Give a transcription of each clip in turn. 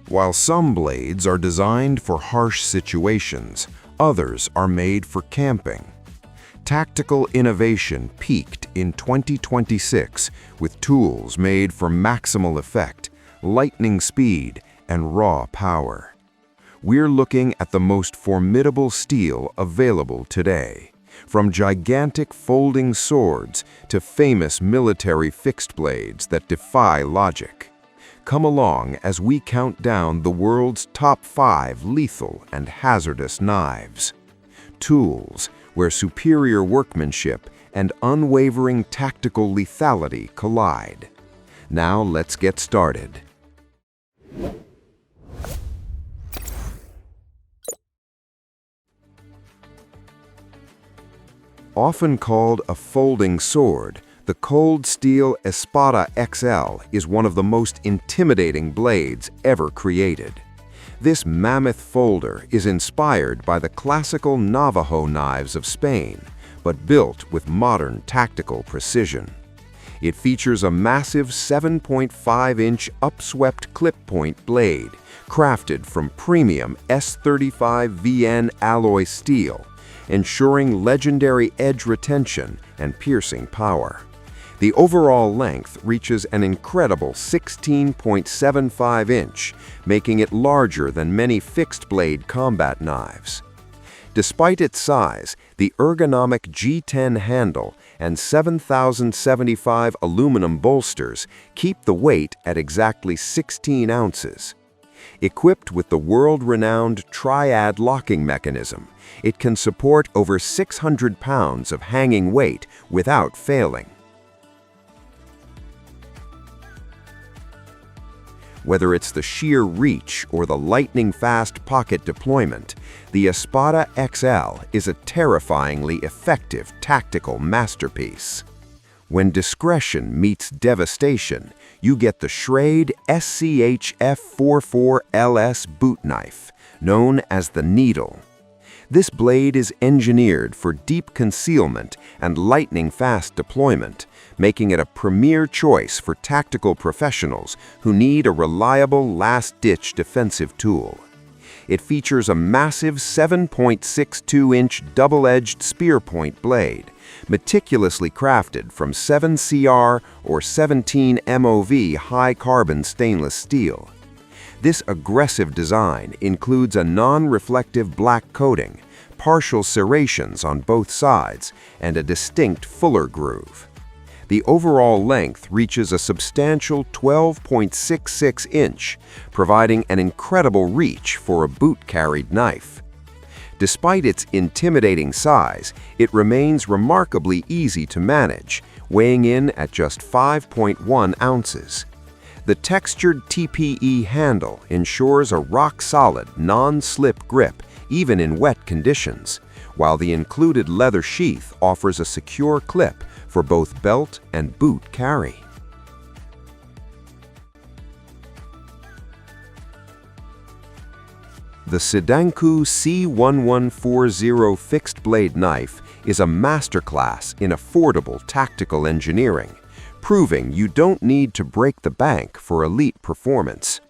While some blades are designed for harsh situations, others are made for camping. Tactical innovation peaked in 2026 with tools made for maximal effect, lightning speed, and raw power. We're looking at the most formidable steel available today, from gigantic folding swords to famous military fixed blades that defy logic. Come along as we count down the world's top 5 lethal and hazardous knives. Tools where superior workmanship and unwavering tactical lethality collide. Now let's get started. Often called a folding sword, the Cold Steel Espada XL is one of the most intimidating blades ever created. This mammoth folder is inspired by the classical Navajo knives of Spain, but built with modern tactical precision. It features a massive 7.5-inch upswept clip-point blade, crafted from premium S35VN alloy steel, ensuring legendary edge retention and piercing power. The overall length reaches an incredible 16.75 inch, making it larger than many fixed-blade combat knives. Despite its size, the ergonomic G10 handle and 7,075 aluminum bolsters keep the weight at exactly 16 ounces. Equipped with the world-renowned triad locking mechanism, it can support over 600 pounds of hanging weight without failing. Whether it's the sheer reach or the lightning-fast pocket deployment, the Espada XL is a terrifyingly effective tactical masterpiece. When discretion meets devastation, you get the Schrade SCHF44LS boot knife, known as the Needle. This blade is engineered for deep concealment and lightning-fast deployment, making it a premier choice for tactical professionals who need a reliable last-ditch defensive tool. It features a massive 7.62-inch double-edged spear-point blade, meticulously crafted from 7CR or 17 MOV high-carbon stainless steel. This aggressive design includes a non-reflective black coating, partial serrations on both sides, and a distinct fuller groove. The overall length reaches a substantial 12.66 inch, providing an incredible reach for a boot-carried knife. Despite its intimidating size, it remains remarkably easy to manage, weighing in at just 5.1 ounces. The textured TPE handle ensures a rock-solid, non-slip grip even in wet conditions, while the included leather sheath offers a secure clip for both belt and boot carry. The Ccanku C1140 fixed-blade knife is a masterclass in affordable tactical engineering, proving you don't need to break the bank for elite performance.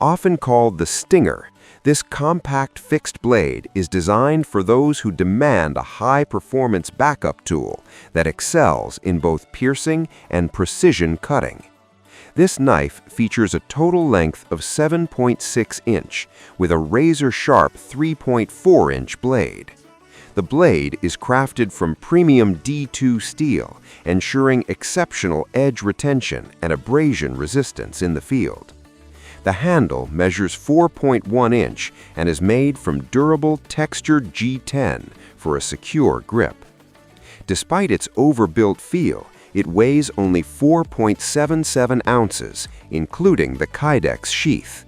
Often called the Stinger, this compact fixed blade is designed for those who demand a high-performance backup tool that excels in both piercing and precision cutting. This knife features a total length of 7.6 inch with a razor-sharp 3.4-inch blade. The blade is crafted from premium D2 steel, ensuring exceptional edge retention and abrasion resistance in the field. The handle measures 4.1 inch and is made from durable textured G10 for a secure grip. Despite its overbuilt feel, it weighs only 4.77 ounces, including the Kydex sheath.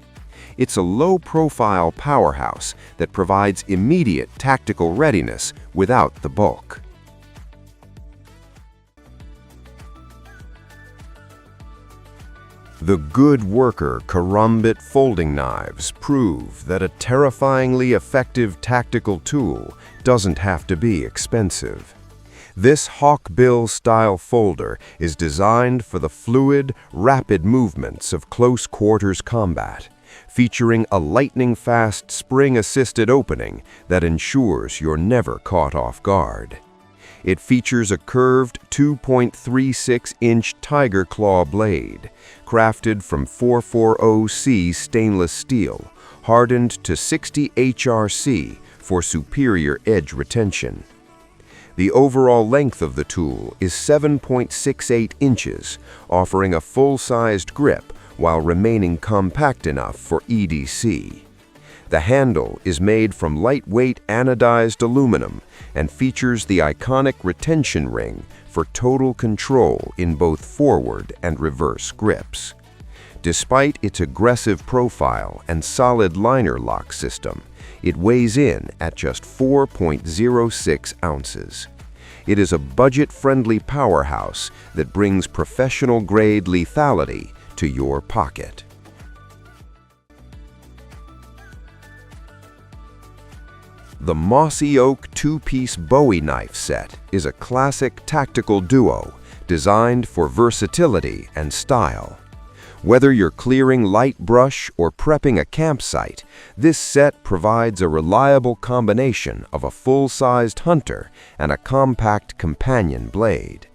It's a low-profile powerhouse that provides immediate tactical readiness without the bulk. The good worker Karambit folding knives prove that a terrifyingly effective tactical tool doesn't have to be expensive. This hawkbill-style folder is designed for the fluid, rapid movements of close-quarters combat, featuring a lightning-fast spring-assisted opening that ensures you're never caught off guard. It features a curved 2.36-inch tiger claw blade, crafted from 440C stainless steel, hardened to 60 HRC for superior edge retention. The overall length of the tool is 7.68 inches, offering a full-sized grip while remaining compact enough for EDC. The handle is made from lightweight anodized aluminum and features the iconic retention ring for total control in both forward and reverse grips. Despite its aggressive profile and solid liner lock system, it weighs in at just 4.06 ounces. It is a budget-friendly powerhouse that brings professional-grade lethality to your pocket. The Mossy Oak two-piece Bowie knife set is a classic tactical duo designed for versatility and style. Whether you're clearing light brush or prepping a campsite, this set provides a reliable combination of a full-sized hunter and a compact companion blade.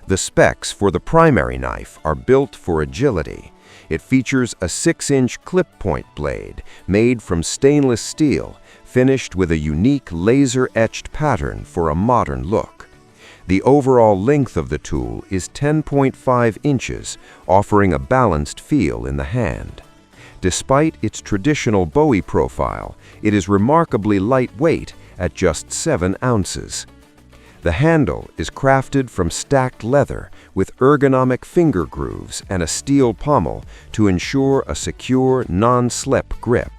The specs for the primary knife are built for agility. It features a 6-inch clip-point blade made from stainless steel, finished with a unique laser-etched pattern for a modern look. The overall length of the tool is 10.5 inches, offering a balanced feel in the hand. Despite its traditional Bowie profile, it is remarkably lightweight at just 7 ounces. The handle is crafted from stacked leather with ergonomic finger grooves and a steel pommel to ensure a secure, non-slip grip.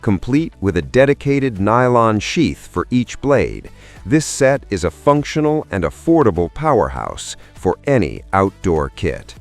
Complete with a dedicated nylon sheath for each blade, this set is a functional and affordable powerhouse for any outdoor kit.